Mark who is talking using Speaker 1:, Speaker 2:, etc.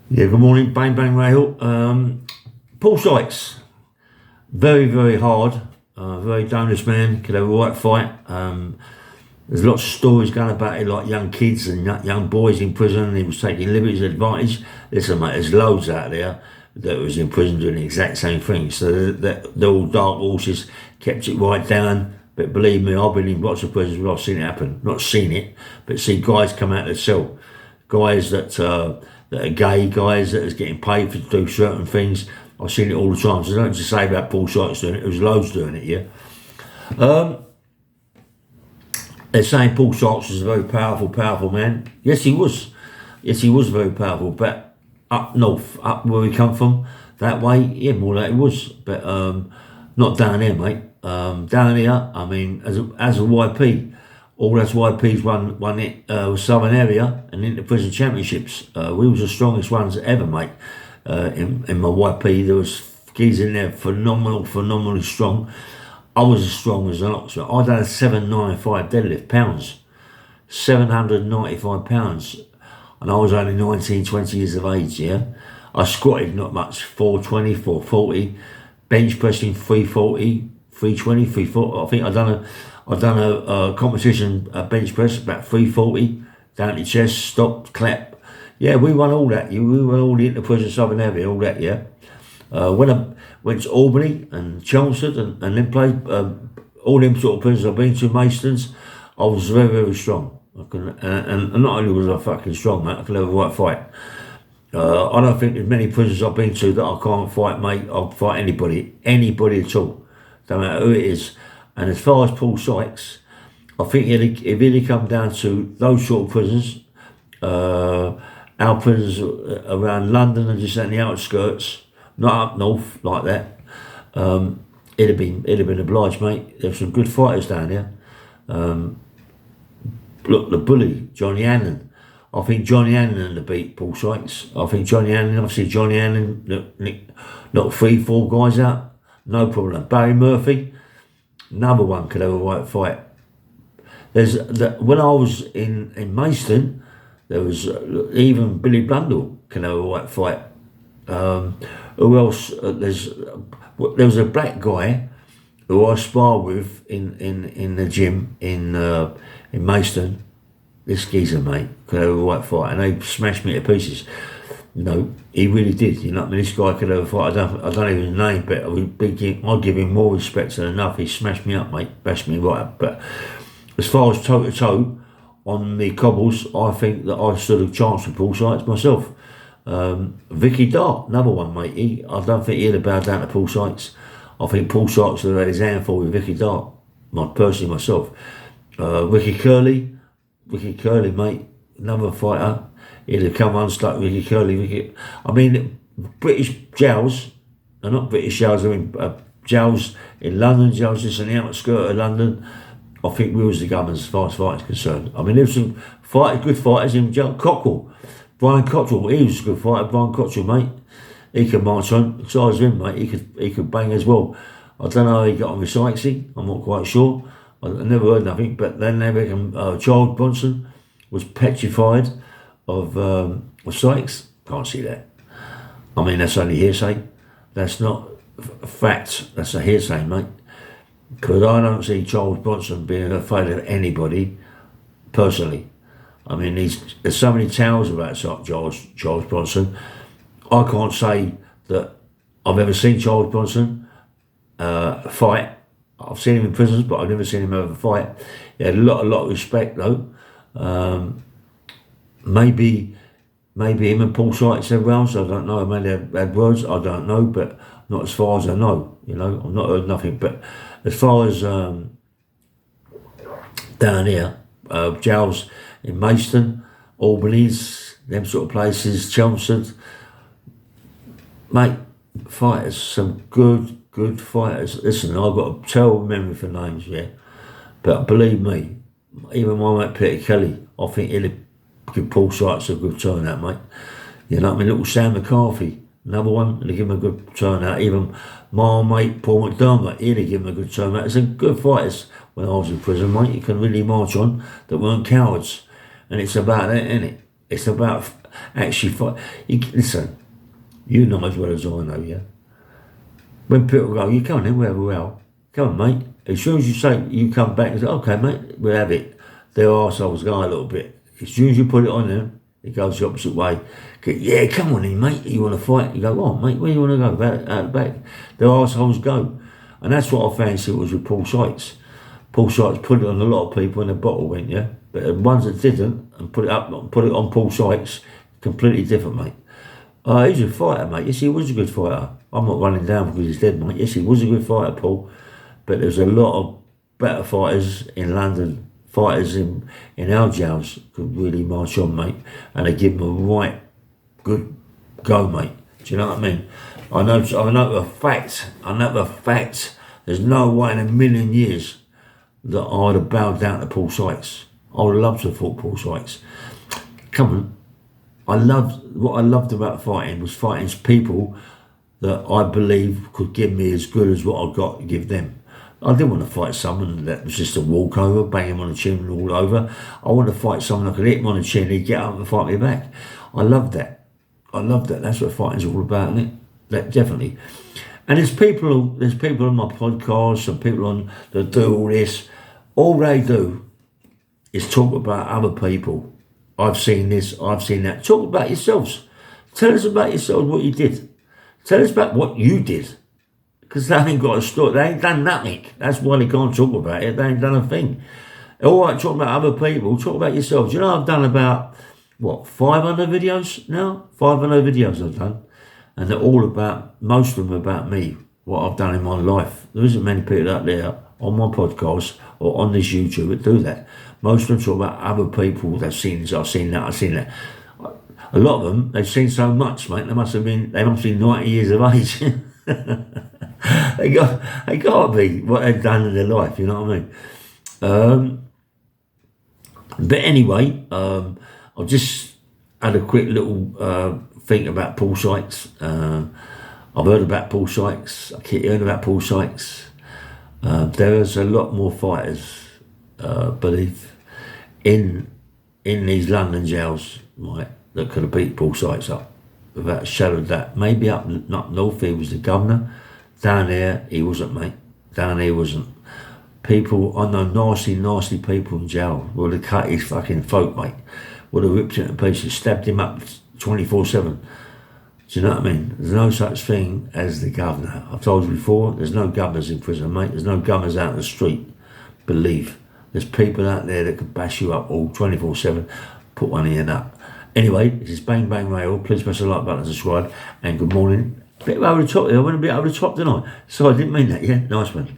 Speaker 1: Yeah, good morning, bang bang rail. Paul Sykes, very very hard, very dangerous man. Could have a right fight. There's lots of stories going about it, like young kids and young boys in prison. And he was taking liberties advantage. Listen, mate, there's loads out there that was in prison doing the exact same thing. So they're all dark horses, kept it right down. But believe me, I've been in lots of prisons where I've seen it happen. Not seen it, but see guys come out of the cell, guys that are gay, guys that is getting paid to do certain things. I've seen it all the time. So I don't just say about Paul Sykes doing it. There was loads doing it. Yeah. They're saying Paul Sykes was a very powerful man. Yes, he was. Yes, he was very powerful. But up north, up where we come from, that way, yeah, more like it was. But not down here, mate. Down here, I mean, as a YP, all us YPs won it Southern area and into prison championships. We was the strongest ones ever, mate. In my YP, there was geese in there, phenomenally strong. I was as strong as an ox. I done a 795 deadlift pounds, 795 pounds, and I was only 19, 20 years of age. Yeah, I squatted not much, 420, 440, bench pressing 340, 320, 340. I think I done a competition, a bench press about 340 down to chest, stop, clap. Yeah, we won all that. We won all the Interprison Southern area, all that. Yeah. When I went to Albany and Chelmsford and then played all them sort of prisons I've been to, Masons, I was very strong. And not only was I fucking strong, mate, I could have a right fight. I don't think there's many prisons I've been to that I can't fight, mate. I'll fight anybody at all, don't matter who it is. And as far as Paul Sykes, I think if he'd come down to those sort of prisons, our prisons around London and just on the outskirts, not up north like that, it'd have been obliged, mate. There's some good fighters down there. Look, the bully, Johnny Hannon. I think Johnny Hannon would beat Paul Sykes. I think Johnny Hannon knocked 3-4 guys out, no problem. Barry Murphy, another one could have a right fight. When I was in Maidstone, there was even Billy Blundell can have a right fight. Who else? There was a black guy who I sparred with in the gym in Maidstone. This geezer, mate, could have a right fight, and they smashed me to pieces. You know, he really did. You know, I mean, this guy could have a fight. I don't even name, but I'd give him more respect than enough. He smashed me up, mate, bashed me right up. But as far as toe to toe on the cobbles, I think that I stood a chance with Paul Sykes myself. Vicky Dart, another one, mate. I don't think he'd have bowed down to Paul Sykes. I think Paul Sykes would have had his hand full with Vicky Dart, personally myself. Ricky Curley, mate, another fighter. He'd have come unstuck. Ricky Curley. I mean, British jails, not British jails. I mean, jails in London, jails just on the outskirts of London. I think we was the gunners as far as fighting's concerned. I mean, there was some good fighters in jail. Brian Cottrell, he was a good fighter. Brian Cottrell, mate, he could march on. Besides him, mate, he could bang as well. I don't know how he got on with Sykesy. I'm not quite sure. I never heard nothing. But then they reckon Charles Bronson was petrified of Sykes. Can't see that. I mean, that's only hearsay. That's not a fact. That's a hearsay, mate. Because I don't see Charles Bronson being afraid of anybody, personally. I mean, there's so many tales about Charles Bronson. I can't say that I've ever seen Charles Bronson fight. I've seen him in prisons, but I've never seen him have a fight. He had a lot of respect, though. Maybe him and Paul Sykes had rounds. I don't know. Maybe they had words. I don't know, but not as far as I know. You know, I've not heard nothing. But as far as down here, jails in Maidstone, Albany's, them sort of places, Chelmsford, mate, fighters, some good fighters. Listen, I've got a terrible memory for names, yeah, but believe me, even my mate Peter Kelly, I think he'd have given Paul Sykes a good turnout, mate. You know what I mean? Little Sam McCarthy, another one, he'd have given him a good turnout. Even my mate Paul McDermott, he'd have given him a good turnout. There's some good fighters when I was in prison, mate. You can really march on that weren't cowards. And it's about that, isn't it? It's about actually fight. Listen, you know as well as I know, yeah. When people go, you come on then, we'll have a row. Come on, mate. As soon as you say you come back and say, okay, mate, we'll have it. Their arseholes go a little bit. As soon as you put it on them, it goes the opposite way. Go, yeah, come on in, mate. You want to fight? You go, oh, mate, where you want to go? Out the back. Their arseholes go. And that's what I fancy it was with Paul Sykes. Paul Sykes put it on a lot of people and the bottle went, yeah. But the ones that didn't and put it on Paul Sykes, completely different, mate. He's a fighter, mate. Yes, he was a good fighter. I'm not running down because he's dead, mate. Yes, he was a good fighter, Paul. But there's a lot of better fighters in London, fighters in our jails could really march on, mate. And they give him a right good go, mate. Do you know what I mean? I know for a fact, there's no way in a million years that I'd have bowed down to Paul Sykes. I would have loved to have fought Paul Sykes. Come on. What I loved about fighting was fighting people that I believe could give me as good as what I got to give them. I didn't want to fight someone that was just a walkover, bang him on the chin and all over. I wanted to fight someone that could hit him on the chin, he'd get up and fight me back. I love that. That's what fighting's all about, isn't it? That definitely. And there's people on my podcast and people that do all this. All they do is talk about other people. I've seen this, I've seen that. Talk about yourselves. Tell us about yourselves, what you did. Tell us about what you did. Because they ain't got a story. They ain't done nothing. That's why they can't talk about it. They ain't done a thing. All right, talk about other people. Talk about yourselves. You know, I've done about, 500 videos now? 500 videos I've done. And they're all about, most of them about me, what I've done in my life. There isn't many people out there on my podcast or on this YouTube that do that. Most of them talk about other people they've seen this, I've seen that. A lot of them, they've seen so much, mate, they must be 90 years of age. they got to be what they've done in their life, you know what I mean? But anyway, I just had a quick little think about Paul Sykes. I've heard about Paul Sykes. I keep hearing about Paul Sykes. There's a lot more fighters, believe, in these London jails, right, that could have beat Paul Sykes up, without a shadow of doubt. Maybe up north he was the governor. Down there he wasn't, mate. Down there he wasn't. People, I know nasty people in jail would have cut his fucking throat, mate. Would have ripped him to pieces, stabbed him up 24/7. Do you know what I mean? There's no such thing as the governor. I've told you before, there's no governors in prison, mate. There's no governors out in the street. Believe. There's people out there that could bash you up all 24/7. Put one in your nut. Anyway, this is Bang Bang Rail. Please press the like button and subscribe. And good morning. Bit over the top there. I went a bit over the top, didn't I? So I didn't mean that, yeah? Nice one.